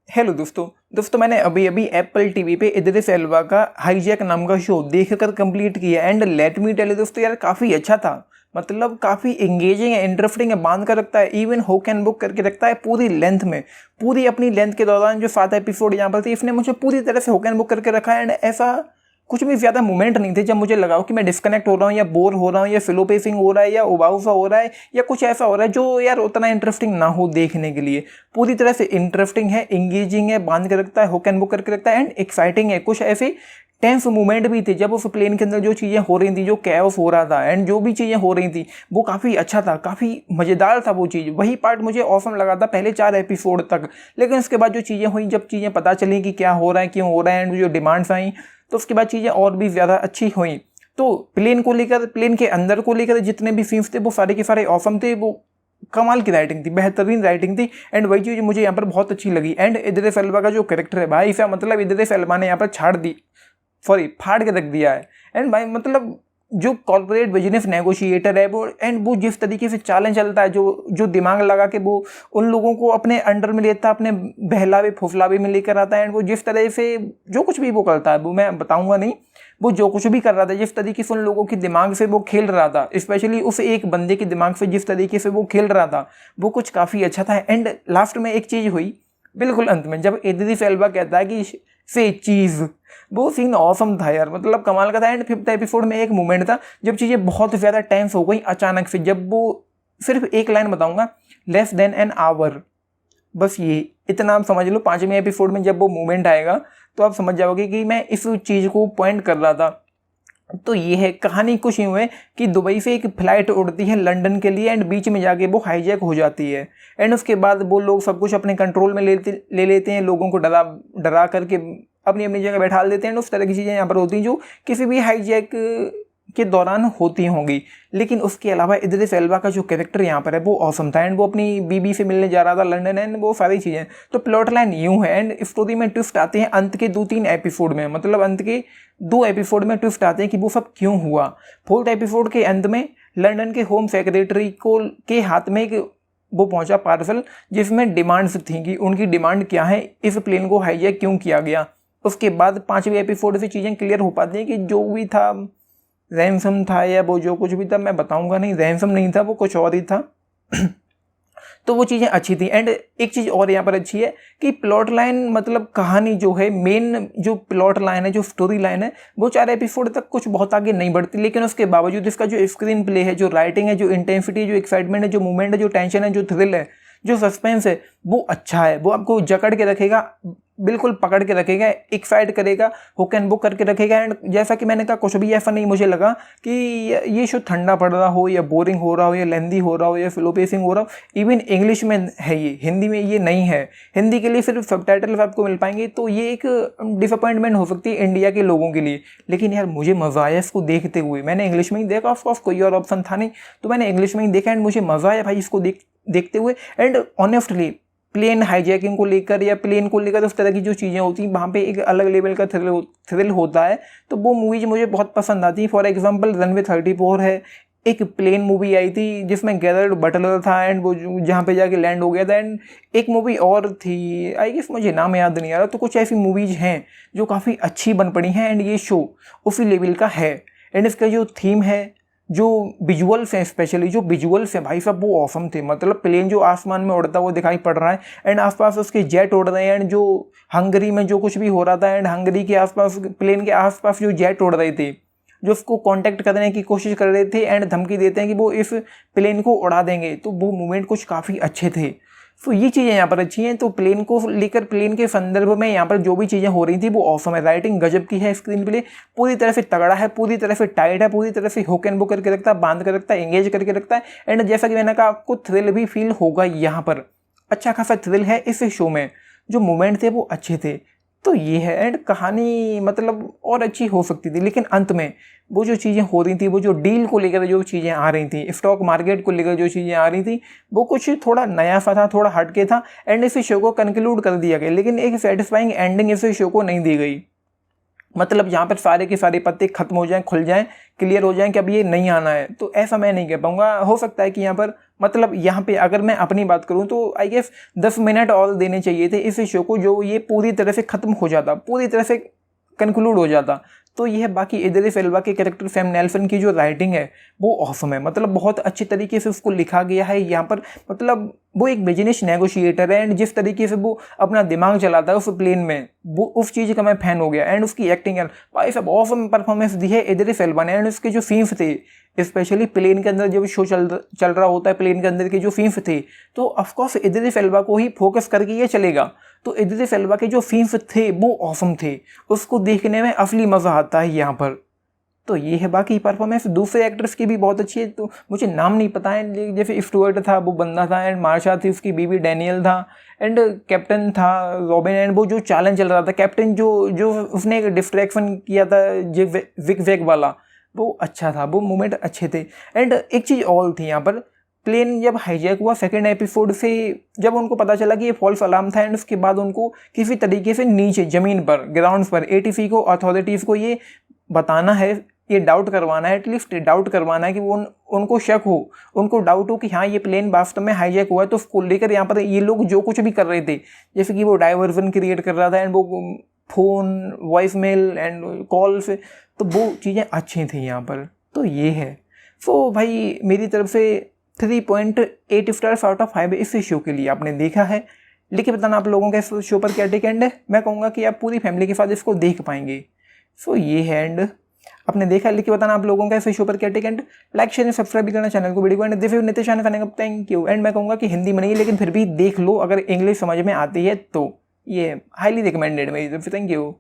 Hello दोस्तों मैंने अभी अभी एप्पल टीवी पे इदरिस एल्वा का हाईजैक नाम का शो देखकर कंप्लीट किया and let me tell you दोस्तों यार काफ़ी अच्छा था। मतलब काफ़ी एंगेजिंग है, इंटरेस्टिंग है, बांध कर रखता है, इवन हुक एंड बुक करके रखता है पूरी लेंथ में। पूरी अपनी लेंथ के दौरान जो 7 एपिसोड यहाँ पर थे इसने मुझे पूरी तरह से हुक एंड बुक करके रखा है एंड ऐसा कुछ भी ज़्यादा मोमेंट नहीं थे जब मुझे लगा हो कि मैं डिस्कनेक्ट हो रहा हूँ या बोर हो रहा हूँ या स्लो पेसिंग हो रहा है या उबाऊ सा हो रहा है या कुछ ऐसा हो रहा है जो यार उतना इंटरेस्टिंग ना हो देखने के लिए। पूरी तरह से इंटरेस्टिंग है, एंगेजिंग है, बांध के रखता है, हुक एंड बुक करके रखता है एंड एक्साइटिंग है। कुछ ऐसे टेंस मोमेंट भी थे जब उस प्लेन के अंदर जो चीज़ें हो रही थी, जो कैओस हो रहा था एंड जो भी चीज़ें हो रही थी वो काफ़ी अच्छा था, काफ़ी मज़ेदार था। वो चीज़ वही पार्ट मुझे ऑसम लगा था पहले 4 एपिसोड तक, लेकिन उसके बाद जो चीज़ें हुई, जब चीज़ें पता चली कि क्या हो रहा है, क्यों हो रहा है एंड जो डिमांड्स आई, तो उसके बाद चीज़ें और भी ज़्यादा अच्छी हुई। तो प्लेन को लेकर, प्लेन के अंदर को लेकर जितने भी सीन्स थे वो सारे के सारे ऑसम थे। वो कमाल की राइटिंग थी, बेहतरीन राइटिंग थी एंड वही चीज़ मुझे यहाँ पर बहुत अच्छी लगी। एंड इदरिस एल्वा का जो कैरेक्टर है भाई साहब, मतलब इदरिस एल्वा ने यहाँ पर फाड़ के रख दिया है। एंड भाई मतलब जो कॉर्पोरेट बिजनेस नेगोशिएटर है वो जिस तरीके से चालें चलता है, जो दिमाग लगा के वो उन लोगों को अपने अंडर में लेता है, अपने बहलावे फुसलावे में लेकर आता है एंड वो जिस तरह से जो कुछ भी वो करता है वो मैं बताऊंगा नहीं, वो जो कुछ भी कर रहा था, जिस तरीके से उन लोगों के दिमाग से वो खेल रहा था, स्पेशली उस एक बंदे के दिमाग से जिस तरीके से वो खेल रहा था, वो कुछ काफ़ी अच्छा था। एंड लास्ट में एक चीज़ हुई बिल्कुल अंत में, जब इदरिस एल्वा कहता है कि से चीज़, वो सीन ऑसम था यार, मतलब कमाल का था। एंड 5th एपिसोड में एक मोमेंट था जब चीज़ें बहुत ज़्यादा टेंस हो गई अचानक से, जब वो सिर्फ एक लाइन बताऊंगा, लेस देन एन आवर, बस ये इतना आप समझ लो। 5वें एपिसोड में जब वो मोमेंट आएगा तो आप समझ जाओगे कि मैं इस चीज़ को पॉइंट कर रहा था। तो ये है कहानी। कुछ यूँ है कि दुबई से एक फ़्लाइट उड़ती है लंदन के लिए एंड बीच में जाके वो हाईजैक हो जाती है एंड उसके बाद वो लोग सब कुछ अपने कंट्रोल में ले लेते हैं, लोगों को डरा करके अपनी अपनी जगह बैठा देते हैं। उस तरह की चीज़ें यहाँ पर होती हैं जो किसी भी हाईजैक के दौरान होती होंगी। लेकिन उसके अलावा इदरिस एल्वा का जो कैरेक्टर यहाँ पर है वो ऑसम था एंड वो अपनी बीबी से मिलने जा रहा था लंदन एंड वो सारी चीज़ें। तो प्लॉट लाइन यूँ है एंड स्टोरी में ट्विस्ट आते हैं अंत के 2-3 एपिसोड में, मतलब अंत के 2 एपिसोड में ट्विस्ट आते हैं कि वो सब क्यों हुआ। 4th एपिसोड के अंत में लंदन के होम सेक्रेटरी के हाथ में एक वो पहुंचा पार्सल जिसमें डिमांड्स थी कि उनकी डिमांड क्या है, इस प्लेन को हाईजैक क्यों किया गया। उसके बाद 5वें एपिसोड से चीज़ें क्लियर हो पाती हैं कि जो भी था रैनसम था या वो जो कुछ भी था मैं बताऊंगा नहीं, रैनसम नहीं था, वो कुछ और ही था। तो वो चीज़ें अच्छी थी। एंड एक चीज़ और यहाँ पर अच्छी है कि प्लॉट लाइन, मतलब कहानी जो है, मेन जो प्लॉट लाइन है, जो स्टोरी लाइन है, वो 4 एपिसोड तक कुछ बहुत आगे नहीं बढ़ती, लेकिन उसके बावजूद इसका जो स्क्रीन प्ले है, जो राइटिंग है, जो इंटेंसिटी है, जो एक्साइटमेंट है, जो मूवमेंट है, जो टेंशन है, जो थ्रिल है, जो सस्पेंस है, वो अच्छा है। वो आपको जकड़ के रखेगा, बिल्कुल पकड़ के रखेगा, एक्साइट करेगा, हुक एंड बुक करके रखेगा। एंड जैसा कि मैंने कहा, कुछ भी ऐसा नहीं मुझे लगा कि ये शो ठंडा पड़ रहा हो या बोरिंग हो रहा हो या लेंदी हो रहा हो या स्लो पेसिंग हो रहा हो। इवन इंग्लिश में है ये, हिंदी में ये नहीं है। हिंदी के लिए सिर्फ सबटाइटल्स आपको मिल पाएंगे, तो ये एक डिसअपॉइंटमेंट हो सकती है इंडिया के लोगों के लिए। लेकिन यार मुझे मज़ा आया इसको देखते हुए। मैंने इंग्लिश में ही देखा, ऑफकोर्स कोई और ऑप्शन था नहीं, तो मैंने इंग्लिश में ही देखा एंड मुझे मज़ा आया भाई इसको देखते हुए। एंड ऑनेस्टली प्लेन हाईजैकिंग को लेकर या प्लेन को लेकर उस तरह की जो चीज़ें होती हैं, वहाँ पे एक अलग लेवल का थ्रिल होता है, तो वो मूवीज मुझे बहुत पसंद आती हैं। फॉर एग्जांपल रनवे 34 है, एक प्लेन मूवी आई थी जिसमें गैरल्ड बटलर था एंड वो जहाँ पे जाके लैंड हो गया था। एंड एक मूवी और थी, आई गेस मुझे नाम याद नहीं आ रहा। तो कुछ ऐसी मूवीज हैं जो काफ़ी अच्छी बन पड़ी हैं एंड ये शो उसी लेवल का है। एंड इसका जो थीम है, जो विजुअल्स हैं, स्पेशली जो विजुअल्स हैं भाई साहब, वो ऑसम थे। मतलब प्लेन जो आसमान में उड़ता हुआ दिखाई पड़ रहा है एंड आसपास उसके जेट उड़ रहे हैं एंड जो हंगरी में जो कुछ भी हो रहा था एंड हंगरी के आसपास, प्लेन के आसपास जो जेट उड़ रहे थे, जो उसको कांटेक्ट करने की कोशिश कर रहे थे एंड धमकी देते हैं कि वो इस प्लेन को उड़ा देंगे, तो वो मूवमेंट कुछ काफ़ी अच्छे थे। तो ये चीज़ें यहाँ पर अच्छी हैं। तो प्लेन को लेकर, प्लेन के संदर्भ में यहाँ पर जो भी चीज़ें हो रही थी वो ऑसम है। राइटिंग गजब की है, स्क्रीन प्ले पूरी तरह से तगड़ा है, पूरी तरह से टाइट है, पूरी तरह से हुक एंड बुक करके रखता है, बांध कर रखता है, एंगेज करके रखता है। एंड जैसा कि मैंने कहा, आपको थ्रिल भी फील होगा यहाँ पर। अच्छा खासा थ्रिल है इस शो में, जो मोमेंट थे वो अच्छे थे। तो ये है। एंड कहानी मतलब और अच्छी हो सकती थी, लेकिन अंत में वो जो चीज़ें हो रही थी, वो जो डील को लेकर जो चीज़ें आ रही थी, स्टॉक मार्केट को लेकर जो चीज़ें आ रही थी, वो कुछ थोड़ा नया सा था, थोड़ा हटके था एंड इस शो को कंक्लूड कर दिया गया। लेकिन एक सेटिस्फाइंग एंडिंग इस शो को नहीं दी गई। मतलब यहाँ पर सारे के सारे पत्ते खत्म हो जाएं, खुल जाएं, क्लियर हो जाएं कि अब ये नहीं आना है, तो ऐसा मैं नहीं कह पाऊंगा। हो सकता है कि यहाँ पर मतलब यहाँ पे अगर मैं अपनी बात करूँ तो आई गेस 10 मिनट और देने चाहिए थे इस शो को, जो ये पूरी तरह से ख़त्म हो जाता, पूरी तरह से कंक्लूड हो जाता। तो यह बाकी इदरिस एल्बा के कैरेक्टर सैम नेल्सन की जो राइटिंग है वो ऑसम है, मतलब बहुत अच्छे तरीके से उसको लिखा गया है यहाँ पर। मतलब वो एक बिजनेस नेगोशिएटर है एंड जिस तरीके से वो अपना दिमाग चलाता है उस प्लेन में, वो उस चीज़ का मैं फ़ैन हो गया। एंड उसकी एक्टिंग है भाई सब ऑसम परफॉर्मेंस दी है इदरिस एल्बा ने। एंड उसके जो सीन्स थे स्पेशली प्लेन के अंदर जब शो चल रहा होता है, प्लेन के अंदर के जो सीन्स थे तो ऑफकोर्स इदरिस एल्बा को ही फोकस करके ये चलेगा। तो इदरिस एल्बा के जो सीन्स थे वो ऑसम थे, उसको देखने में असली मज़ा आता है यहाँ पर। तो ये है बाकी परफॉर्मेंस दूसरे एक्टर्स की भी बहुत अच्छी है, तो मुझे नाम नहीं पता है, लेकिन जैसे स्टुअर्ट था वो बंदा था, एंड मार्शा थी उसकी बीवी, डैनियल था, एंड कैप्टन था रॉबिन। एंड वो जो चैलेंज चल रहा था कैप्टन जो उसने एक डिस्ट्रैक्शन किया था जो विक वैग वाला, वो अच्छा था, वो मोमेंट अच्छे थे। एंड एक चीज़ और थी यहाँ पर, प्लेन जब हाईजैक हुआ सेकेंड एपिसोड से, जब उनको पता चला कि ये फॉल्स अलार्म था एंड उसके बाद उनको किसी तरीके से नीचे ज़मीन पर ग्राउंड्स पर एटीसी को, अथॉरिटीज़ को ये बताना है, ये डाउट करवाना है, एटलीस्ट डाउट करवाना है कि वो उनको शक हो, उनको डाउट हो कि हाँ ये प्लेन वास्तव में हाईजैक हुआ है। तो उसको लेकर यहाँ पर ये लोग जो कुछ भी कर रहे थे, जैसे कि वो डाइवर्जन क्रिएट कर रहा था एंड वो phone voice male and calls, तो वो चीज़ें अच्छी थी यहाँ पर। तो ये है। सो भाई मेरी तरफ से 3.8 स्टार्स आउट ऑफ 5 इस शो के लिए। आपने देखा है, लेकिन बताना आप लोगों का इस शो पर क्या टेक एंड है। मैं कहूँगा कि आप पूरी फैमिली के साथ इसको देख पाएंगे। सो ये है एंड आपने देखा, लेकिन बताना आप लोगों का इस शो पर क्या take and. Like share subscribe भी करना चैनल को, वीडियो को एंड दिस इज नितिश खाने का थैंक यू। एंड मैं कहूँगा कि हिंदी में नहीं लेकिन फिर भी देख लो, अगर इंग्लिश समझ में आती है तो ये हाईली रिकमेंडेड मेरी तरफ से। Thank you.